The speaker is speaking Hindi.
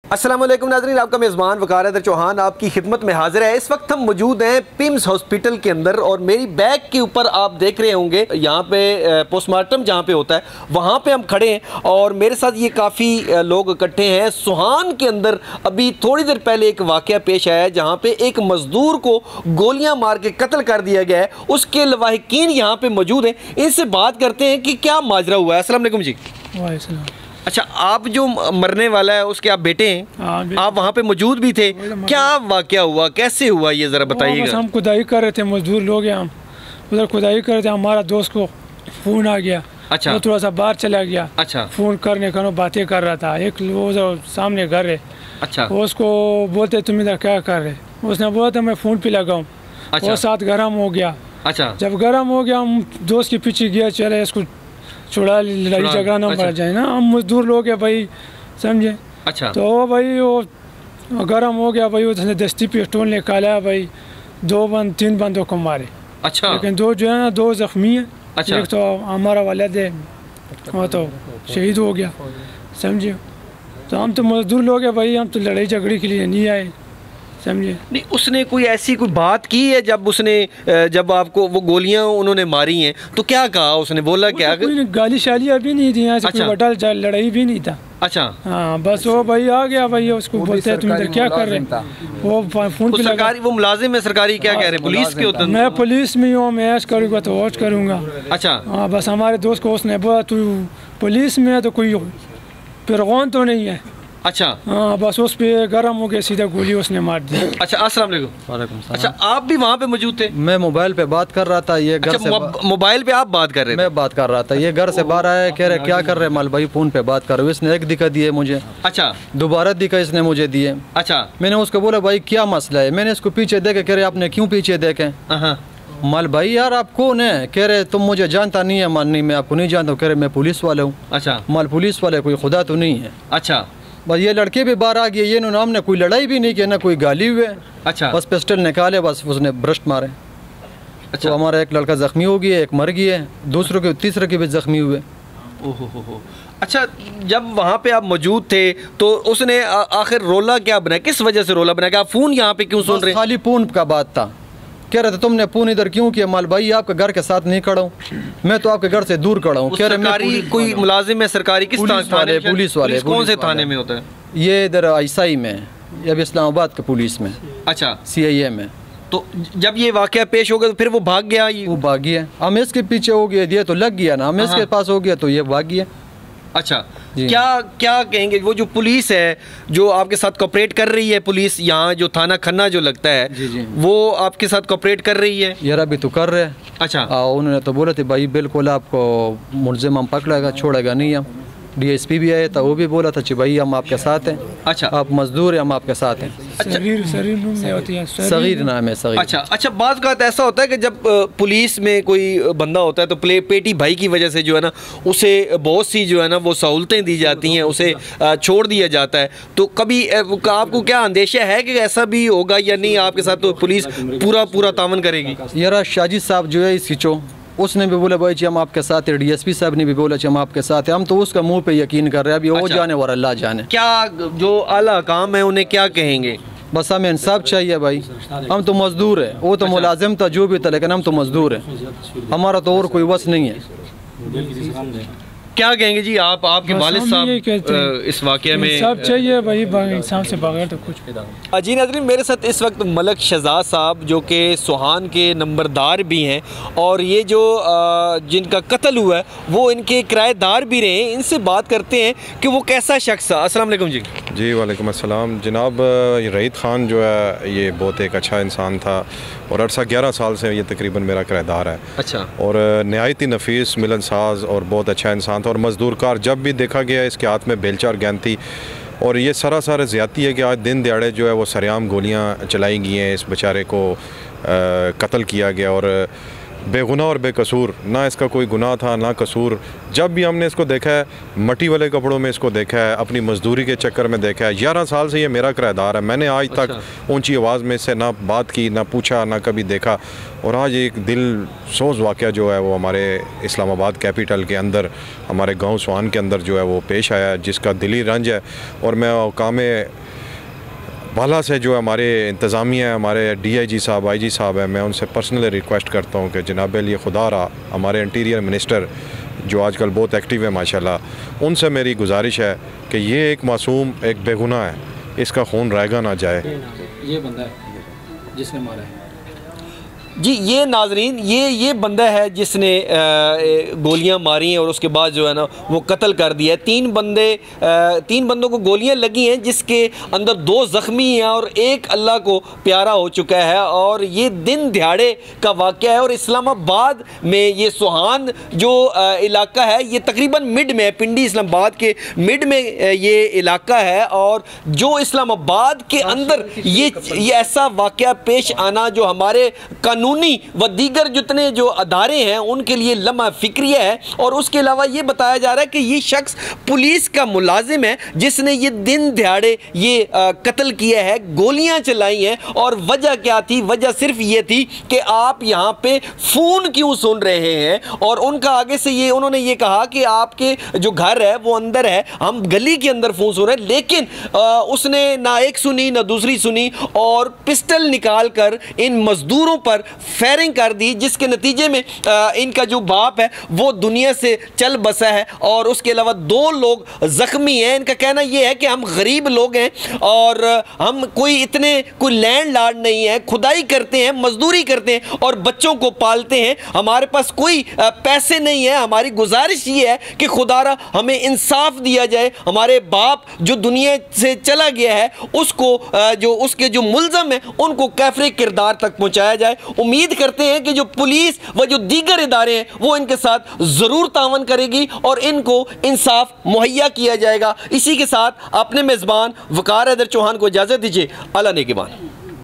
अस्सलाम वालेकुम नाज़रीन, आपका मेज़बान वकार हैदर चौहान आपकी खिदमत में हाजिर है। इस वक्त हम मौजूद हैं पिम्स हॉस्पिटल के अंदर और मेरी बैग के ऊपर आप देख रहे होंगे यहाँ पे पोस्टमार्टम जहाँ पे होता है वहाँ पे हम खड़े हैं और मेरे साथ ये काफ़ी लोग इकट्ठे हैं। सुहान के अंदर अभी थोड़ी देर पहले एक वाक़या पेश आया है जहाँ पे एक मज़दूर को गोलियाँ मार के कत्ल कर दिया गया है। उसके लवाहिकीन यहाँ पे मौजूद हैं, इनसे बात करते हैं कि क्या माजरा हुआ है। अस्सलाम वालेकुम जी। वालेकुम। अच्छा, आप जो मरने वाला है उसके आप बेटे हैं, आप वहाँ पे मौजूद भी थे, क्या वाकया हुआ, कैसे हुआ, ये ज़रा बताइएगा। हम खुदाई कर रहे थे, मजदूर लोग हैं, हम उधर खुदाई कर रहे थे, हमारा दोस्त को फ़ोन आ गया। अच्छा। वो थोड़ा सा बाहर चला गया। अच्छा। फ़ोन करने का बातें कर रहा था, एक वो सामने घर है। अच्छा। वो उसको बोलते तुम इधर क्या कर रहे, उसने बोला था मैं फ़ोन पे लगाऊँ। अच्छा। वो साथ गर्म हो गया। अच्छा। जब गर्म हो गया हम दोस्त के पीछे गया, चले इसको छुड़ा, लड़ाई झगड़ा ना बढ़ जाए ना, हम मजदूर लोग हैं भाई, समझे। अच्छा। तो भाई वो गर्म हो गया भाई, उसने दस्ती पिस्टोल निकाला भाई, 3 बंदों को मारे। अच्छा। लेकिन 2 जो है ना 2 जख्मी है। अच्छा। एक तो हमारा वालिद है, वो तो शहीद हो गया, समझे। तो हम तो मजदूर लोग हैं भाई, हम तो लड़ाई झगड़े के लिए नहीं आए, समझे। नहीं, उसने कोई ऐसी कोई बात की है जब आपको वो गोलियां उन्होंने मारी हैं तो क्या कहा उसने, बोला क्या? तो कोई गाली शाली अभी नहीं थी, यहाँ से कोई बड़ा लड़ाई भी नहीं था। अच्छा। हाँ, बस वो भाई आ गया भाई, उसको बोलते हैं तुम इधर क्या कर रहे हैं, वो फ़ोन पे सरकारी, वो मुलाजिम है सरकारी, क्या कह रहे हैं, पुलिस के होते हैं? मैं पुलिस में हूँ, मैं ऐश करूँगा तो वॉच करूँगा। अच्छा। हाँ, बस हमारे दोस्त को उसने बोला तू पुलिस में है तो कोई फिरगौन तो नहीं है। अच्छा। हाँ, बस उस पे गर्म हो गया, सीधा गोली उसने मार दी। अच्छा, अस्सलाम वालेकुम। वालेकुम सलाम। अच्छा, आप भी वहाँ पे मौजूद थे? मैं मोबाइल पे बात कर रहा था, ये घर से मोबाइल पे आप बात कर रहे थे? मैं बात कर रहा था, ये घर से बाहर आया, कह रहे क्या कर रहे माल भाई, फ़ोन पे बात कर रहे हो। इसने एक दिखा दिए मुझे। अच्छा। दोबारा दिखा इसने मुझे दिए। अच्छा। मैंने उसको बोला भाई क्या मसला है, मैंने इसको पीछे देखे, कह रहे आपने क्यों पीछे देखे। माल भाई यार आप कौन है, कह रहे तुम मुझे जानता नहीं है। माल नहीं, मैं आपको नहीं जानता हूँ, कह रहे मैं पुलिस वाला हूँ। अच्छा। माल पुलिस वाले कोई खुदा तो नहीं है। अच्छा। बस ये लड़के भी बाहर आ गए, ये नाम ने कोई लड़ाई भी नहीं की, ना कोई गाली हुए। अच्छा। बस पिस्टल निकाले, बस उसने ब्रस्ट मारे। अच्छा। तो हमारा एक लड़का जख्मी हो गया, एक मर गया, तीसरे के भी जख्मी हुए। ओहो। अच्छा, जब वहाँ पे आप मौजूद थे तो उसने आखिर रोला क्या बनाया, किस वजह से रोला बनाया, आप फ़ोन यहाँ पे क्यों सुन रहे हैं? खाली फ़ोन का बात था, कह रहे थे तुमने फ़ोन इधर क्यों किया। माल भाई आपके घर के साथ नहीं खड़ा हूँ, मैं तो आपके घर से दूर खड़ा हूँ। कह रहे सरकारी कोई मुलाजिम है सरकारी, किस थाने? पुलिस वाले। कौन से थाने में होता है ये? इधर आईसाई में, अब इस्लामाबाद के पुलिस में। अच्छा। CIA में। तो जब ये वाकया पेश हो गया तो फिर वो भाग गया? वो भाग गया, हम इसके पीछे हो गए, ये तो लग गया ना, हम इसके पास हो गया तो ये भाग गया। अच्छा, क्या कहेंगे, वो जो पुलिस है जो आपके साथ कोऑपरेट कर रही है, पुलिस यहाँ जो थाना खन्ना जो लगता है, जी। वो आपके साथ कोऑपरेट कर रही है? यार अभी तो कर रहे हैं। अच्छा। उन्होंने तो बोला थे भाई बिल्कुल आपको मुलजिम हम पकड़ेगा, छोड़ेगा नहीं हम। DSP भी आया था, वो भी बोला था कि भाई हम आपके साथ हैं। अच्छा। आप मजदूर हैं, हम आपके साथ हैं। सगीर नाम है, सगीर। अच्छा, बात का ऐसा होता है कि जब पुलिस में कोई बंदा होता है तो पेटी भाई की वजह से जो है ना उसे बहुत सी जो है ना वो सहूलतें दी जाती हैं, उसे छोड़ दिया जाता है। तो कभी आपको क्या अंदेशा है कि ऐसा भी होगा या नहीं, आपके साथ तो पुलिस पूरा तावन करेगी? यार शाजिद साहब जो है इस खिंचो, उसने भी बोला भाई जी हम आपके साथ है, DSP साहब ने भी बोला हम आपके साथ हैं। हम तो उसका मुंह पे यकीन कर रहे हैं, अभी वो जाने और अल्लाह जाने। क्या जो आला काम है उन्हें क्या कहेंगे? बस हमें इंसाफ चाहिए भाई, हम तो मजदूर है, वो तो मुलाजिम था जो भी था, लेकिन हम तो मजदूर हैं, हमारा तो और कोई वस नहीं है। क्या कहेंगे जी आपके वालिद साहब इस वाक़े में? सब चाहिए भाई, इंसान से बगैर तो कुछ। जी नाज़रीन, मेरे साथ इस वक्त मलक शहजाद साहब जो कि सुहान के नंबरदार भी हैं और ये जो जिनका कत्ल हुआ है वो इनके किराएदार भी रहे हैं। इनसे बात करते हैं कि वो कैसा शख्स था। अस्सलाम वालेकुम जी। जी वालेकुम अस्सलाम। जनाब रईद ख़ान जो है ये बहुत एक अच्छा इंसान था और अरसा 11 साल से ये तकरीबन मेरा किराएदार है। अच्छा। और नहायत ही नफीस, मिलनसाज और बहुत अच्छा इंसान था और मज़दूर कार। जब भी देखा गया इसके हाथ में बेलचा और गेंद थी और ये सरासर ज़्यादती है कि आज दिन दिहाड़े जो है वो सरेआम गोलियाँ चलाई गई हैं, इस बेचारे को कत्ल किया गया। और बेगुनाह और बेकसूर, ना इसका कोई गुनाह था ना कसूर। जब भी हमने इसको देखा है मट्टी वाले कपड़ों में इसको देखा है, अपनी मजदूरी के चक्कर में देखा है। 11 साल से ये मेरा किराएदार है। मैंने आज तक ऊंची आवाज़ में इससे ना बात की, ना पूछा, ना कभी देखा। और आज एक दिल सोज वाक़या जो है वो हमारे इस्लामाबाद कैपिटल के अंदर, हमारे गाँव स्वान के अंदर जो है वो पेश आया, जिसका दिली रंज है। और मैं औकाम बाला से जो हमारे इंतज़ामिया, हमारे DIG साहब, IG साहब हैं, मैं उनसे पर्सनली रिक्वेस्ट करता हूँ कि जनाब अली खुदा रहा, हमारे इंटीरियर मिनिस्टर जो आजकल बहुत एक्टिव है माशाल्लाह, उनसे मेरी गुजारिश है कि ये एक मासूम, एक बेगुनाह है, इसका खून रहेगा ना जाए। ये बंदा है जिसने मारा है जी। ये नाजरीन, ये बंदा है जिसने गोलियां मारी हैं और उसके बाद जो है ना वो कत्ल कर दिया है। 3 बंदों को गोलियां लगी हैं, जिसके अंदर 2 ज़ख्मी हैं और एक अल्लाह को प्यारा हो चुका है। और ये दिन दिहाड़े का वाक़या है। और इस्लामाबाद में ये सोहान जो इलाका है, ये तकरीबन मिड में है, पिंडी इस्लामाबाद के मिड में ये इलाका है। और जो इस्लामाबाद के अंदर ये ऐसा वाक़या पेश आना जो हमारे कानूनी व दीगर जितने जो अदारे हैं उनके लिए लम्हा फिक्रिया है। और उसके अलावा ये बताया जा रहा है कि ये शख्स पुलिस का मुलाजिम है, जिसने ये दिन दिहाड़े ये कत्ल किया है, गोलियां चलाई हैं। और वजह क्या थी? वजह सिर्फ ये थी कि आप यहाँ पे फ़ोन क्यों सुन रहे हैं। और उनका आगे से ये उन्होंने ये कहा कि आपके जो घर है वो अंदर है, हम गली के अंदर फ़ोन सुन रहे हैं। लेकिन उसने ना एक सुनी ना दूसरी सुनी और पिस्टल निकाल कर इन मजदूरों पर फायरिंग कर दी, जिसके नतीजे में इनका जो बाप है वो दुनिया से चल बसा है। और उसके अलावा 2 लोग ज़ख्मी हैं। इनका कहना यह है कि हम गरीब लोग हैं और हम कोई लैंड लॉर्ड नहीं है, खुदाई करते हैं, मजदूरी करते हैं और बच्चों को पालते हैं, हमारे पास कोई पैसे नहीं है। हमारी गुजारिश ये है कि खुदारा हमें इंसाफ दिया जाए, हमारे बाप जो दुनिया से चला गया है उसको जो उसके जो मुल्ज़म है उनको कैफरे किरदार तक पहुँचाया जाए। उम्मीद करते हैं कि जो पुलिस व जो दीगर इदारे हैं वो इनके साथ ज़रूर तावन करेगी और इनको इंसाफ मुहैया किया जाएगा। इसी के साथ अपने मेज़बान वकार हैदर चौहान को इजाज़त दीजिए। अल्लाह नेगहबान।